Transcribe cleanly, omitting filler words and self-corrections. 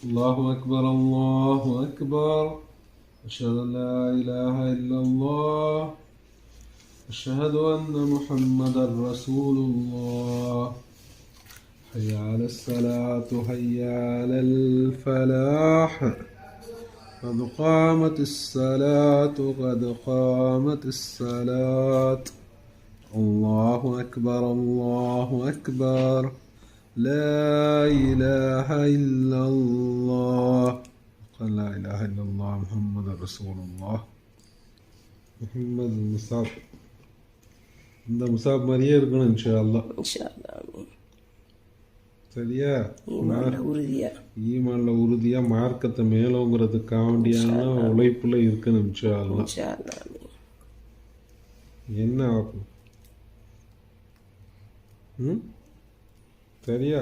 الله أكبر الله أكبر. أشهد أن لا إله إلا الله. أشهد أن محمدا رسول الله. حي على الصلاة حي على الفلاح. قد قامت الصلاة قد قامت الصلاة. الله أكبر الله أكبر. لا إله إلا الله. لا إله إلا الله محمد رسول الله. محمد المصاب. இந்த முசாப் மாதிரியே இருக்கணும் இன்ஷா அல்லாஹ். சரியா? ஈமான்ல உறுதியா மார்க்கத்தை மேலோங்கிறதுக்காண்டியான உழைப்புல இருக்கணும் இன்ஷா அல்லாஹ். என்ன ஆகும்? சரியா?